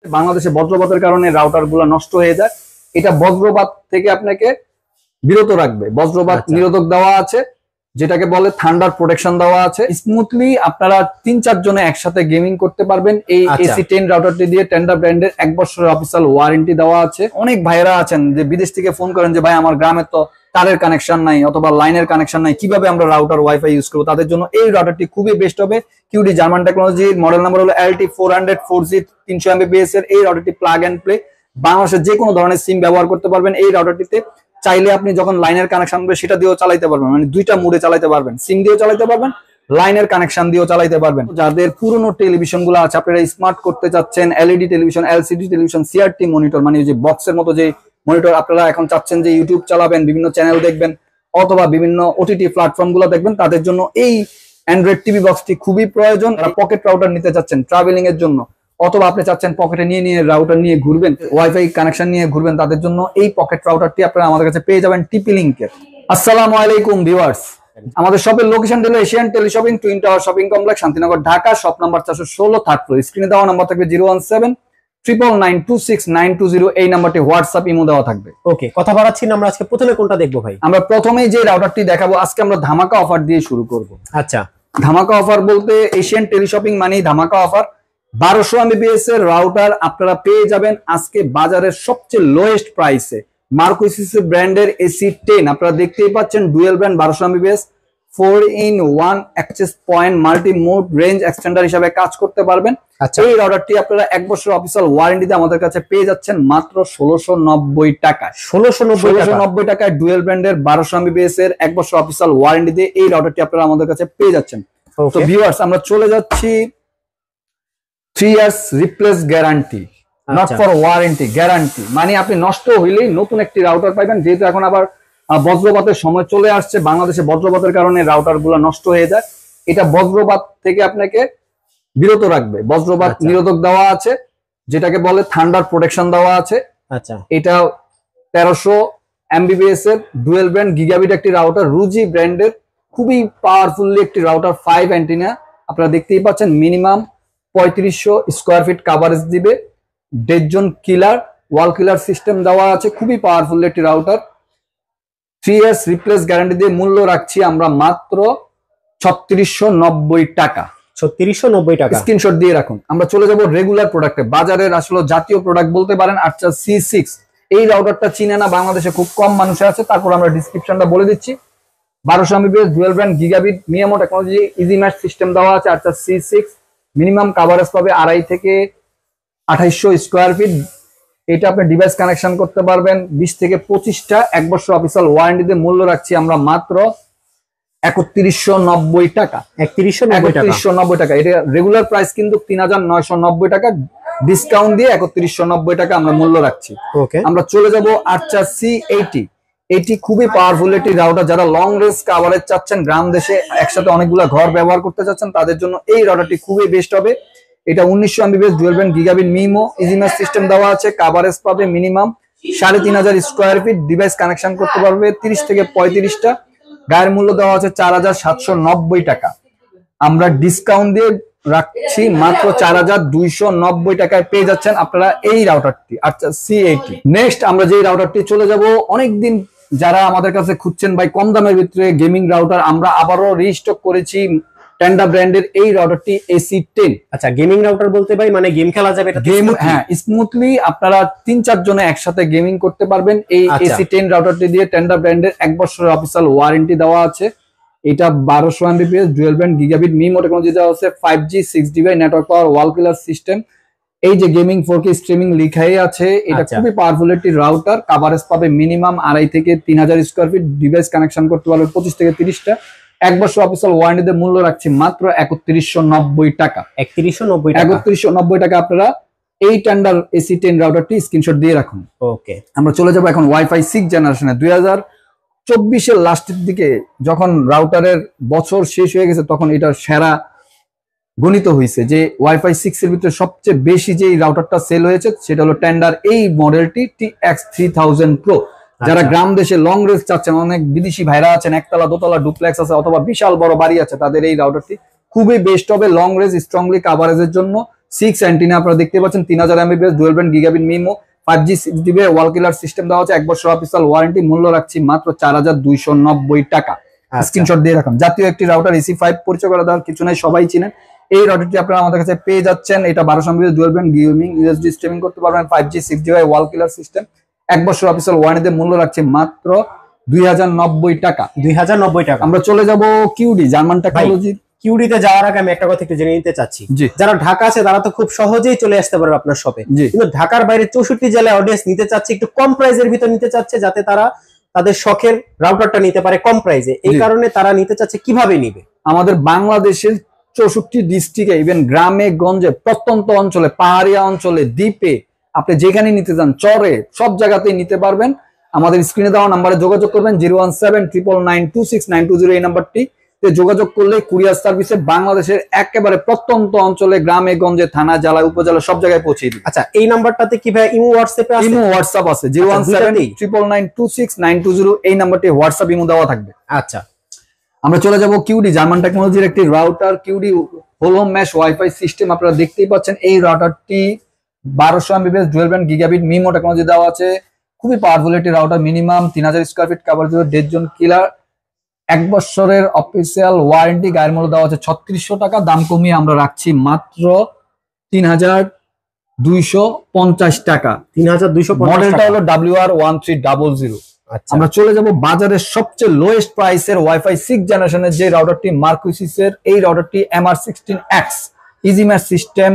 বাংলাদেশে বজ্রপাতের কারণে রাউটার গুলো নষ্ট হয়ে যায়। এটা বজ্রপাত থেকে আপনাকে বিরত রাখবে। বজ্রপাত নিরোধক দেওয়া আছে, যেটাকে বলে থান্ডার প্রোটেকশন দেওয়া আছে। স্মুথলি আপনারা 3-4 জনে একসাথে গেমিং করতে পারবেন এই AC10 রাউটারটি দিয়ে। টেন্ডার ব্র্যান্ডের 1 বছরের অফিসিয়াল ওয়ারেন্টি দেওয়া আছে। অনেক ভাইরা আছেন যে বিদেশ থেকে ফোন করেন যে ভাই আমার গ্রামে তো তারের কানেকশন নাই অথবা লাইনের কানেকশন নাই, কিভাবে আমরা রাউটার ওয়াইফাই ইউজ করবো? তাদের জন্য এই রাউটারটি খুবই বেস্ট হবে। কিউডি জার্মান টেকনোলজির, মডেল নাম্বার হলো LT400 4G 300 Mbps এর। এই রাউটারটি প্লাগ এন্ড প্লে, বাংলাদেশের যে কোনো ধরনের সিম ব্যবহার করতে পারবেন এই রাউটারটিতে। চাইলে আপনি যখন লাইনের কানেকশন হবে সেটা দিয়েও চালাতে পারবেন, মানে দুইটা মোডে চালাতে পারবেন, সিম দিয়েও চালাতে পারবেন, লাইনের কানেকশন দিয়েও চালাতে পারবেন। যাদের পুরনো টেলিভিশন গুলো আছে, আপনারা স্মার্ট করতে চাচ্ছেন, LED television, LCD television, CRT monitor, মানে যে বক্সের মতো যে মনিটর আপনারা এখন চাচ্ছেন যে ইউটিউব চালাবেন, বিভিন্ন চ্যানেল দেখবেন অথবা বিভিন্ন OTT প্ল্যাটফর্ম গুলো দেখবেন, তাদের জন্য এই অ্যান্ড্রয়েড টিভি বক্সটি খুবই প্রয়োজন। পকেট রাউটার নিতে চাচ্ছেন ট্রাভেলিং এর জন্য, অথবা আপনি চাচ্ছেন পকেটে নিয়ে রাউটার নিয়ে ঘুরবেন, ওয়াইফাই কানেকশন নিয়ে ঘুরবেন, তাদের জন্য এই পকেট রাউটারটি আপনারা আমাদের কাছে পেয়ে যাবেন টিপি লিংকের। আসসালামু আলাইকুম ভিউয়ার্স, আমাদের শপের লোকেশন হলো Asian teleshopping, twin tower shopping complex, Shantinagar, Dhaka. Shop number 416, third floor. স্ক্রিনে দেওয়া নাম্বার থাকবে 017-999-26920। এই নাম্বারটি হোয়াটসঅ্যাপ ইমো দেওয়া থাকবে। ওকে, কথা বাড়াচ্ছি না, আমরা আজকে প্রথমে কোনটা দেখবো ভাই? আমরা প্রথমেই যে রাউটারটি দেখাবো আজকে আমরা ধামাকা অফার দিয়ে শুরু করব। আচ্ছা, ধামাকা অফার বলতে এশিয়ান টেলিশপিং মানেই ধামাকা অফার। 1200 Mbps এর রাউটার আপনারা পেয়ে যাবেন আজকে বাজারের সবচেয়ে লোয়েস্ট প্রাইসে। মার্কোসিস ব্র্যান্ডের AC10 আপনারা দেখতেই পাচ্ছেন, dual brand, 1200 Mbps, 4-in-1 access point, multi mode range extender হিসেবে কাজ করতে পারবেন। এই রাউটারটি আপনারা 1 বছর অফিসিয়াল ওয়ারেন্টিতে আমাদের কাছে পেয়ে যাচ্ছেন মাত্র 1690 টাকায়। 1690 টাকায় ডুয়েল ব্র্যান্ডের 1200 Mbps এর 1 বছর অফিসিয়াল ওয়ারেন্টিতে এই রাউটারটি আপনারা আমাদের কাছে পেয়ে যাচ্ছেন। তো ভিউয়ার্স, আমরা চলে যাচ্ছি 3 years replace guarantee, not for warranty, guarantee মানে আপনি নষ্ট হইলেই নতুন একটি রাউটার পাইবেন। যেহেতু এখন আবার বজ্রপাতের সময় চলে আসছে, বাংলাদেশে বজ্রপাতের কারণে রাউটার গুলো নষ্ট হয়ে যায়। এটা বজ্রপাত থেকে আপনাকে বিরত রাখবে। বজ্রপাত নিরোধক দেওয়া আছে, যেটাকে বলে থান্ডার প্রোটেকশন দেওয়া আছে। আচ্ছা, এটা 1300 Mbps এর ডুয়েল ব্র্যান্ড গিগাবিট একটি রাউটার, রুজি ব্র্যান্ডের খুবই পাওয়ারফুলি একটি রাউটার। 5 অ্যান্টেনা আপনারা দেখতেই পাচ্ছেন, মিনিমাম 3500 স্কোয়ার ফিট কাভারেজ দিবে। 1.5 জন কিলার, ওয়াল কিলার সিস্টেম দেওয়া আছে, খুবই পাওয়ারফুল একটি রাউটার। 3 ইয়ার্স রিপ্লেস গ্যারান্টি দিয়ে মূল্য রাখছি আমরা মাত্র 3690 টাকা। 3690 টাকা, স্ক্রিনশট দিয়ে রাখুন। আমরা চলে যাব রেগুলার প্রোডাক্টে, বাজারের আসলে জাতীয় প্রোডাক্ট বলতে পারেন। আচ্ছা, C6 এই রাউটারটা চিনে না বাংলাদেশে খুব কম মানুষের আছে, তারপর আমরা ডিসক্রিপশনটা বলে দিচ্ছি। 1200 Mbps dual band gigabit মিয়ামো technology easy mesh system দেওয়া আছে। আচ্ছা, C6 মিনিমাম কাভারেজ পাবে 2.5 থেকে 2800 স্কোয়ার ফিট। এটা আপনি ডিভাইস কানেকশন করতে পারবেন 20 থেকে 25টা। 1 বছর অফিসিয়াল ওয়ারেন্টিতে মূল্য রাখছি আমরা মাত্র 3190 টাকা। 3190 টাকা। এটা রেগুলার প্রাইস কিন্তু 3990 টাকা, ডিসকাউন্ট দিয়ে 3190 টাকা আমরা মূল্য রাখছি। আমরা চলে যাব আচ্ছা C80। এটি খুবই পাওয়ারফুল একটি রাউটার। যারা লং রেঞ্জ কাভারেজ চাচ্ছেন, গ্রাম দেশে একসাথে অনেকগুলো ঘর ব্যবহার করতে চাচ্ছেন, তাদের জন্য এই রাউটারটি খুবই বেস্ট হবে। এটা 1900 Mbps dual band gigabit MIMO easy mesh system দেওয়া আছে। কাভারেজ পাবে minimum 3500 square feet, device connection করতে পারবে 30 থেকে 35টা। গায়ের মূল্য দেওয়া আছে 4790 টাকা। আমরা ডিসকাউন্ট দিয়ে রাখছি মাত্র 4290 টাকায় পেয়ে যাচ্ছেন আপনারা এই রাউটারটি। আচ্ছা, C80। নেক্সট আমরা যে রাউটারটি চলে যাব, অনেকদিন যারা আমাদের কাছে খুঁজছেন ভাই কম দামের ভিতরে গেমিং রাউটার, আমরা আবারও রিস্টক করেছি টেন্ডা ব্র্যান্ডের এই রাউটারটি AC10। আচ্ছা, গেমিং রাউটার বলতে ভাই মানে গেম খেলা যাবে? গেম, হ্যাঁ, স্মুথলি আপনারা 3-4 জনে একসাথে গেমিং করতে পারবেন এই AC10 রাউটারটি দিয়ে। টেন্ডা ব্র্যান্ডের 1 বছরের অফিসিয়াল ওয়ারেন্টি দেওয়া আছে। এটা 1200 Mbps dual band gigabit MIMO technology দেওয়া আছে। 5G 6GB নেটওয়ার্ক পাওয়ার, ওয়াল কিলার সিস্টেম। এই যে গেমিং 4K স্ট্রিমিং লিখাই আছে, এটা খুবই পাওয়ারফুল একটি রাউটার। কাভারেজ পাবে মিনিমাম 2.5 থেকে 3000 স্কোয়ার ফিট, ডিভাইস কানেকশন করতে পারবে 25 থেকে 30টা। 1 বছর অফিসিয়াল ওয়ারেন্টিতে মূল্য রাখছি মাত্র 3190 টাকা। 3190 টাকা আপনারা এই টেন্ডার AC10 রাউটারটি স্ক্রিনশট দিয়ে রাখুন। ওকে, আমরা চলে যাব এখন ওয়াইফাই 6 জেনারেশনে। 2024 লাস্টের দিকে যখন রাউটারের বছর শেষ হয়ে গেছে, তখন এটা সেরা গণিত হয়েছে যে ওয়াইফাই 6 এর ভিতরে সবচেয়ে বেশি যে রাউটারটা সেল হয়েছে সেটা হলো টেন্ডার এই মডেলটি TX3000 Pro। যারা গ্রাম দেশে লং রেঞ্জ চাচ্ছেন, অনেক বিদেশি ভাইরা আছেন, একতলা দোতলা ডুপ্লেক্স আছে অথবা বিশাল বড় বাড়ি আছে, তাদের এই রাউটারটি খুবই বেস্ট হবে লং রেঞ্জ স্ট্রংলি কাভারেজের জন্য। 6 অ্যান্টিনা আপনারা দেখতে পাচ্ছেন, 3000 Mbps dual band gigabit MIMO 5G 6GB wall killer system দেওয়া আছে, 1 বছর অফিসিয়াল ওয়ারেন্টি, মূল্য রাখছি মাত্র 4290 টাকা। স্ক্রিনশট দিয়ে রাখুন। জাতীয় একটি রাউটার AC5 পরিচয় করে দেওয়ার কিছু নাই, সবাই চিনেন। এই রাউটারটি আপনারা আমাদের কাছে পেয়ে যাচ্ছেন। এটা 1200 Mbps dual band gaming USD streaming করতে পারবেন, 5G 6GB wall killer system, 1 বছর অফিসিয়াল ওয়ারেন্টিতে, মূল্য রাখছি মাত্র 2090 টাকা। 2090 টাকা। আমরা চলে যাব কিউডি জার্মান টেকনোলজি। কিউডিতে যাওয়ার আগে আমি একটা কথা একটু জেনে নিতে চাচ্ছি, জি। যারা ঢাকা আছে তারা তো খুব সহজেই চলে আসতে পারবে আপনার শপে, জি। কিন্তু ঢাকার বাইরে 64 জেলায় অডিয়েন্স নিতে চাচ্ছে, একটু কম প্রাইজের ভিতর নিতে চাচ্ছে, যাতে তারা তাদের শখের রাউটারটা নিতে পারে কম প্রাইজে। এই জি। কারণে তারা নিতে চাচ্ছে, কিভাবে নিবে? আমাদের বাংলাদেশের 64 ডিস্ট্রিক্টে, ইভেন গ্রামে গঞ্জে, প্রত্যন্ত অঞ্চলে, পাহাড়িয়া অঞ্চলে, দ্বীপে, আপনি যেখানে নিতে চান, চরে, সব জায়গাতেই নিতে পারবেন। আমাদের স্ক্রিনে দেওয়া নাম্বারে যোগাযোগ করবেন, 01799926920 এই নাম্বারটি যোগাযোগ করলে কুরিয়ার সার্ভিসে বাংলাদেশের একেবারে প্রত্যন্ত অঞ্চলে, গ্রামে গঞ্জে, থানা, জেলা, উপজেলা সব জায়গায় পৌঁছে দিবে। আচ্ছা, এই নাম্বারটাতে কি ভাই ইমো হোয়াটসঅ্যাপে আছে? ইমো হোয়াটসঅ্যাপ আছে, 01799926920 এই নাম্বারটি হোয়াটসঅ্যাপ ইমো দেওয়া থাকবে। আচ্ছা, আমরা চলে যাব কিউডি জার্মান টেকনোলজির একটি router, QD holo mesh wifi system. আপনারা দেখতেই পাচ্ছেন এই রাউটারটি 1200 Mbps dual band gigabit MIMO technology দেওয়া আছে। খুবই পাওয়ারফুল একটি router, minimum 3000 square feet cover দিবে, 1.5 জন কিলার, 1 বছরের অফিসিয়াল ওয়ারেন্টি, গায়ের মূল্য দেওয়া আছে 3600 টাকা। দাম কমিয়ে আমরা রাখছি মাত্র 3250 টাকা। 3250 মডেলটা হলো WR1300। আচ্ছা, আমরা চলে যাব বাজারের সবচেয়ে লোয়েস্ট প্রাইসের ওয়াইফাই 6 জেনারেশনের যে রাউটারটি, মার্কুইসিসের এই রাউটারটি MR16X ইজি ম্যাশ সিস্টেম,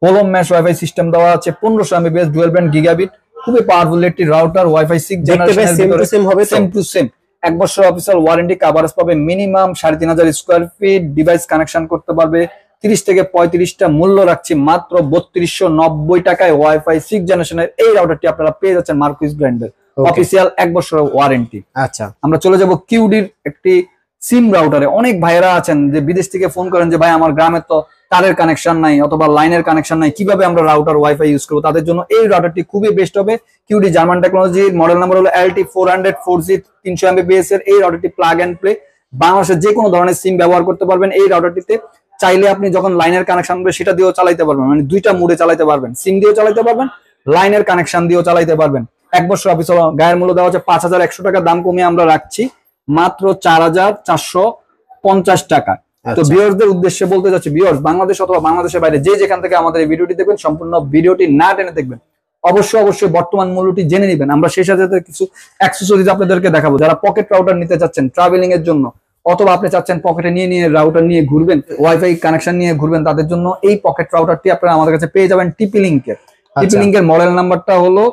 হোলো মেশ ওয়াইফাই সিস্টেম দেওয়া আছে, 1500 এমবিপিএস ডুয়াল ব্যান্ড গিগাবিট, খুবই পাওয়ারফুল একটি রাউটার, ওয়াইফাই 6 জেনারেশনের ভিতরে সেম হবে, সেম টু সেম। 1 বছর অফিসিয়াল ওয়ারেন্টি, কভারেজ পাবে minimum 3500 square feet, device connection করতে পারবে 30 থেকে 35টা, মূল্য রাখছি মাত্র 3290 টাকায়। ওয়াইফাই 6 জেনারেশনের এই রাউটারটি আপনারা পেয়ে যাচ্ছেন মার্কুইস ব্র্যান্ডের, অফিসিয়াল 1 বছরের ওয়ারেন্টি। আচ্ছা, আমরা চলে যাব কিউডির একটি সিম রাউটারে। অনেক ভাইরা আছেন যে বিদেশ থেকে ফোন করেন যে ভাই আমার গ্রামে তো তারের কানেকশন নাই অথবা লাইনের কানেকশন নাই, কিভাবে আমরা রাউটার ওয়াইফাই ইউজ করবো? তাদের জন্য এই রাউটারটি খুবই বেস্ট হবে। কিউডি জার্মান টেকনোলজির মডেল নাম্বার হলো LT400 4G 300 এমবিপিএস এর এই রাউটারটি প্লাগ এন্ড প্লে, বাংলাদেশের যে কোনো ধরনের সিম ব্যবহার করতে পারবেন। এই রাউটারটিতে চাইলে আপনি যখন লাইনের কানেকশন হবে সেটা দিয়েও চালাইতে পারবেন, মানে দুইটা মুডে চালাইতে পারবেন, সিম দিয়েও চালাইতে পারবেন, লাইনের কানেকশন দিয়েও চালাইতে পারবেন। 1 বছর অফিসিয়াল, গায়ের মূল্য দেওয়া হচ্ছে 5100 টাকা। দাম কমিয়ে আমরা রাখছি মাত্র 4450 টাকা। তো ভিউয়ার্সদের উদ্দেশ্যে বলতে যাচ্ছি, ভিউয়ার্স বাংলাদেশ অথবা বাংলাদেশের বাইরে যে যেখান থেকে আমাদের এই ভিডিওটি দেখবেন, সম্পূর্ণ ভিডিওটি না টেনে দেখবেন, অবশ্যই বর্তমান মূল্যটি জেনে নেবেন। আমরা সেই সাথে কিছু অ্যাক্সেসরিজ আপনাদেরকে দেখাবো। যারা পকেট রাউটার নিতে চাচ্ছেন ট্রাভেলিং এর জন্য, অথবা আপনি চাচ্ছেন পকেটে নিয়ে রাউটার নিয়ে ঘুরবেন, ওয়াইফাই কানেকশন নিয়ে ঘুরবেন, তাদের জন্য এই পকেট রাউটারটি আপনারা আমাদের কাছে পেয়ে যাবেন টিপি লিংকের। টিপি লিংকের মডেল নাম্বারটা হলো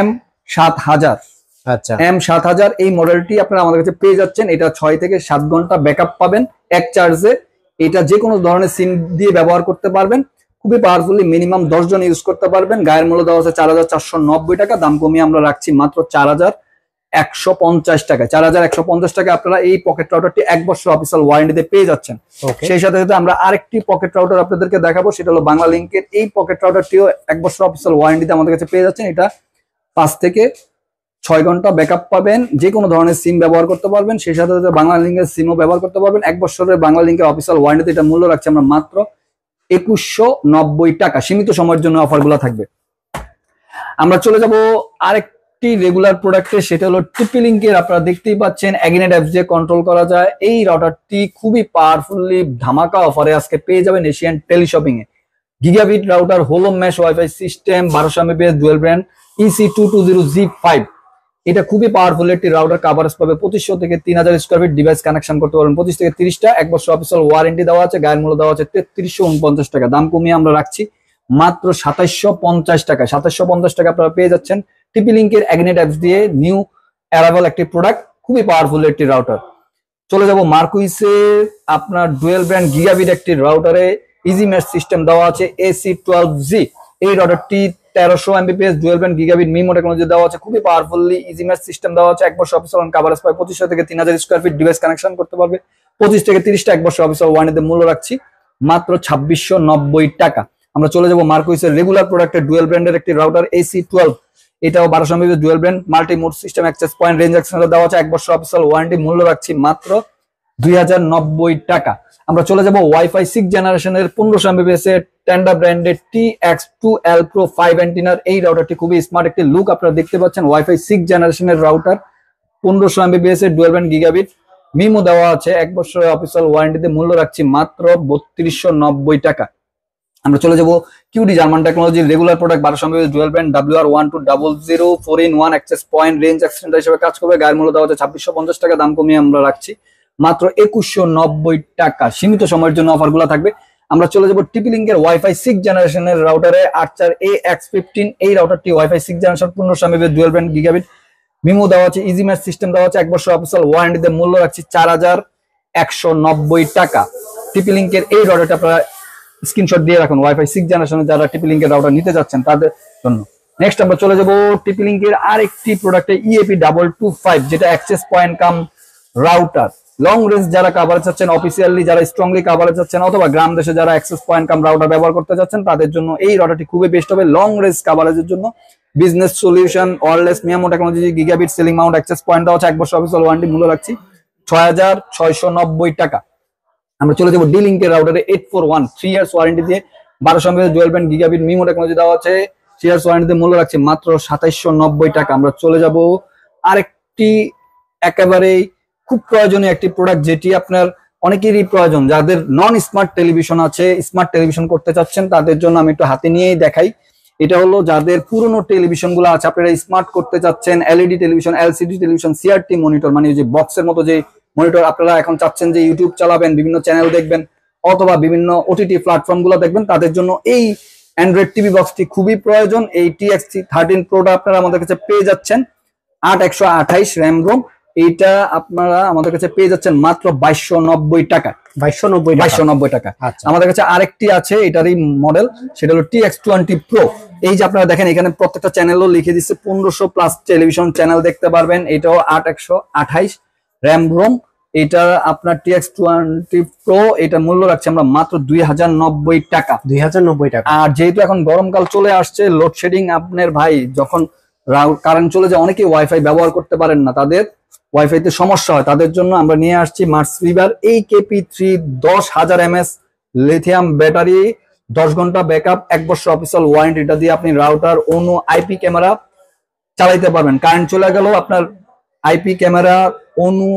M7000। আচ্ছা, M7000 এই মডেলটি আপনারা আমাদের কাছে পেয়ে যাচ্ছেন। এটা 6 থেকে 7 ঘন্টা ব্যাকআপ পাবেন এক চার্জে। এটা যে কোনো ধরনের সিম দিয়ে ব্যবহার করতে পারবেন, খুবই পাওয়ারফুলি, মিনিমাম 10 জন ইউজ করতে পারবেন। গায়ের মূল্য দেওয়া হচ্ছে 4490 টাকা। দাম কমিয়ে আমরা রাখছি মাত্র 4150 টাকা। 4150 টাকা আপনারা এই পকেট রাউটারটি 1 বছর অফিসিয়াল ওয়ারেন্টিতে পেয়ে যাচ্ছেন। সেই সাথে আমরা আরেকটি পকেট রাউটার আপনাদেরকে দেখাবো, সেটা হলো বাংলা লিংকের এই পকেট রাউটারটিও 1 বছর অফিসিয়াল ওয়ারেন্টিতে আমাদের কাছে পেয়ে যাচ্ছেন। এটা 5 থেকে 6 ঘন্টা ব্যাকআপ পাবেন, যে কোনো ধরনের সিম ব্যবহার করতে পারবেন, সেই সাথে বাংলা লিংকের সিমও ব্যবহার করতে পারবেন। 1 বছরের বাংলা লিংকের অফিসিয়াল ওয়ারেন্টিতে এটা মূল্য রাখছি আমরা মাত্র 2190 টাকা। সীমিত সময়ের জন্য অফারগুলো থাকবে। আমরা চলে যাব আরেকটি রেগুলার প্রোডাক্টে, সেটা হলো টিপি লিংকের। আপনারা দেখতেই পাচ্ছেন অ্যাগিনেট অ্যাপস দিয়ে কন্ট্রোল করা যায়। এই রাউটারটি খুবই পাওয়ারফুলি ধামাকা অফারে আজকে পেয়ে যাবেন এশিয়ান টেলিশপিং এ। Gigabit router, whole mesh wifi system, 1200 Mbps dual brand EC220G5। এটা খুবই পাওয়ারফুল একটি রাউটার, কভারেজ পাবে 2500 থেকে 3000 স্কয়ার ফিট, ডিভাইস কানেকশন করতে পারবেন 25 থেকে 30টা। 1 বছর অফিসিয়াল ওয়ারেন্টি দেওয়া আছে। গায়ের মূল্য দেওয়া আছে 3349 টাকা। দাম কমিয়ে আমরা রাখছি মাত্র 2750 টাকা। 2750 টাকা আপনারা পেয়ে যাচ্ছেন টিপি লিংকের অ্যাগনেট অ্যাপস দিয়ে নিউ অ্যারাইভাল একটি প্রোডাক্ট, খুবই পাওয়ারফুল একটি রাউটার। চলে যাব মার্কুইসে, আপনার ডুয়েল ব্র্যান্ড গিগাবিট একটি রাউটারে ইজি ম্যাশ সিস্টেম দেওয়া আছে AC12G। এই রাউটারটি 1300 Mbps dual band gigabit MIMO technology দেওয়া আছে, খুবই পাওয়ারফুলি ইজি ম্যাশ সিস্টেম দেওয়া আছে। 1 বছর অফিসিয়াল কভারেজ পাবে 2500 থেকে 3000 স্কয়ার ফিট, ডিভাইস কানেকশন করতে পারবে 25 থেকে 30টা। 1 বছর অফিসিয়াল ওয়ারেন্টিতে মূল্য রাখছি মাত্র 2690 টাকা। আমরা চলে যাব মার্কুইসের রেগুলার প্রোডাক্টের ডুয়েল ব্র্যান্ডের একটি রাউটার AC12। এটাও 1200 Mbps dual brand, multi mode system, access point, range extender দেওয়া আছে। 1 বছর অফিসিয়াল ওয়ারেন্টি, মূল্য রাখছি মাত্র 2090 টাকা। আমরা চলে যাব ওয়াইফাই 6 জেনারেশনের 1500 Mbps এর টেন্ডা ব্র্যান্ডের TX2L Pro 5 অ্যান্টিনার এই রাউটারটি খুবই স্মার্ট একটি লুক আপনারা দেখতে পাচ্ছেন। ওয়াইফাই 6 জেনারেশনের রাউটার 1500 Mbps এর ডুয়াল ব্যান্ড গিগাবিট মিমো দেওয়া আছে, 1 বছরের অফিসিয়াল ওয়ারেন্টিতে মূল্য রাখছি মাত্র 3290 টাকা। আমরা চলে যাব কিউডি জার্মান টেকনোলজির regular product 1200 Mbps dual band WR1200 4-in-1 access point range extender হিসেবে কাজ করবে। গায়ের মূল্য দেওয়া আছে 2650 টাকা, দাম কমিয়ে আমরা রাখছি মাত্র 2190 টাকা। সীমিত সময়ের জন্য অফারগুলো থাকবে। আমরা চলে যাব টিপি লিংকের ওয়াইফাই 6 জেনারেশনের রাউটারে Archer-AX15 এই রাউটারটি wifi 6 generation 1500 Mbps dual band gigabit MIMO দেওয়া আছে, ইজি ম্যাচ সিস্টেম দেওয়া আছে, 1 বছর অফিসিয়াল ওয়ারেন্টিতে মূল্য রাখছি 4190 টাকা। টিপি লিংকের এই রাউটারটা আপনারা স্ক্রিনশট দিয়ে রাখুন ওয়াইফাই 6 জেনারেশনে যারা টিপি লিংকের রাউটার নিতে যাচ্ছেন তাদের জন্য। নেক্সট আমরা চলে যাব টিপি লিংকের আরেকটি প্রোডাক্টে EAP225 যেটা অ্যাক্সেস পয়েন্ট কাম রাউটার। লং রেঞ্জ যারা কভারেজ চাচ্ছেন, অফিসিয়ালি যারা স্ট্রংলি কভারেজ চাচ্ছেন, অথবা গ্রাম দেশে যারা অ্যাক্সেস পয়েন্ট কাম রাউটার ব্যবহার করতে যাচ্ছেন তাদের জন্য এই রাউটারটি খুবই বেস্ট হবে লং রেঞ্জ কভারেজের জন্য। Business solution wireless MIMO technology gigabit ceiling mount access point দেওয়া আছে, 1 বছর অফিসিয়াল ওয়ারেন্টি মূল্য রাখছি 6690 টাকা। আমরা চলে যাবো ডি লিংকের রাউটারে 841 3 ইয়ার্স ওয়ারেন্টি দিয়ে 1200 Mbps dual band gigabit MIMO technology দেওয়া আছে, 3 ইয়ার্স ওয়ারেন্টিতে মূল্য রাখছি মাত্র 2790 টাকা। আমরা চলে যাব আরেকটি একেবারেই খুব প্রয়োজনীয় একটি প্রোডাক্ট যেটি আপনার অনেকেরই প্রয়োজন, যাদের নন স্মার্ট টেলিভিশন আছে, স্মার্ট টেলিভিশন করতে চাচ্ছেন তাদের জন্য আমি একটু হাতে নিয়েই দেখাই। এটা হলো যাদের পুরনো টেলিভিশন গুলো আছে আপনারা স্মার্ট করতে চাচ্ছেন, LED television, LCD television, CRT monitor মানে যে বক্সের মতো যে মনিটর আপনারা এখন চাচ্ছেন যে ইউটিউব চালাবেন, বিভিন্ন চ্যানেল দেখবেন অথবা বিভিন্ন ওটিটি প্ল্যাটফর্ম গুলো দেখবেন, তাদের জন্য এই অ্যান্ড্রয়েড টিভি বক্সটি খুবই প্রয়োজন। এই TX13 প্রোটা আপনারা আমাদের কাছে পেয়ে যাচ্ছেন 8128 র্যাম রোম, এইটা আপনারা আমাদের কাছে পেয়ে যাচ্ছেন মাত্র 2290 টাকা। 2290 টাকা। আমাদের কাছে আরেকটি আছে এটারই মডেল, সেটা হলো TX20 Pro। এই যে আপনারা দেখেন এখানে প্রত্যেকটা চ্যানেলও লিখে দিচ্ছে 1500 প্লাস টেলিভিশন চ্যানেল দেখতে পারবেন। এটাও 8128 র্যাম রোম, এটা আপনার TX20 Pro, এটা মূল্য রাখছি আমরা মাত্র 2090 টাকা। 2090 টাকা। আর যেহেতু এখন গরমকাল চলে আসছে, লোডশেডিং আপনার ভাই যখন কারেন্ট চলে যায় অনেকেই ওয়াইফাই ব্যবহার করতে পারেন না, তাদের ওয়াইফাইতে সমস্যা হয়, তাদের জন্য আমরা নিয়ে আসছি মার্সরিভার AKP3 10000 mAh লিথিয়াম ব্যাটারি, 10 ঘন্টা ব্যাকআপ, 1 বছর অফিসিয়াল ওয়ারেন্টি। এটা দিয়ে আপনি রাউটার, অনু, আইপি ক্যামেরা চালাইতে পারবেন। কারেন্ট চলে গেল আপনার আইপি ক্যামেরা, অনু,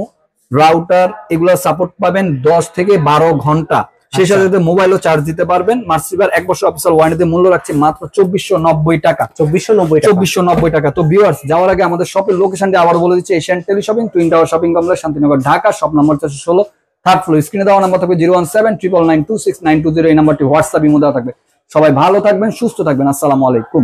রাউটার এগুলো সাপোর্ট পাবেন 10 থেকে 12 ঘন্টা। সেই সাথে মোবাইলও চার্জ দিতে পারবেন। মার্সরিভার 1 বছর অফিসিয়াল ওয়ারেন্টিতে মূল্য রাখছি মাত্র 2490 টাকা। 2490 টাকা। তো ভিউয়ার্স, যাওয়ার আগে আমাদের শপের লোকেশনটি আবার বলে দিচ্ছি, Asian tele shopping, twin tower shopping complex, Shantinagar, Dhaka. Shop নম্বর 416, থার্ড ফ্লোর। স্ক্রিনে দেওয়া নাম্বার থাকবে 01799926920, এই নাম্বারটি হোয়াটসঅ্যাপ ইমো দেওয়া থাকবে। সবাই ভালো থাকবেন, সুস্থ থাকবেন। আসসালামু আলাইকুম।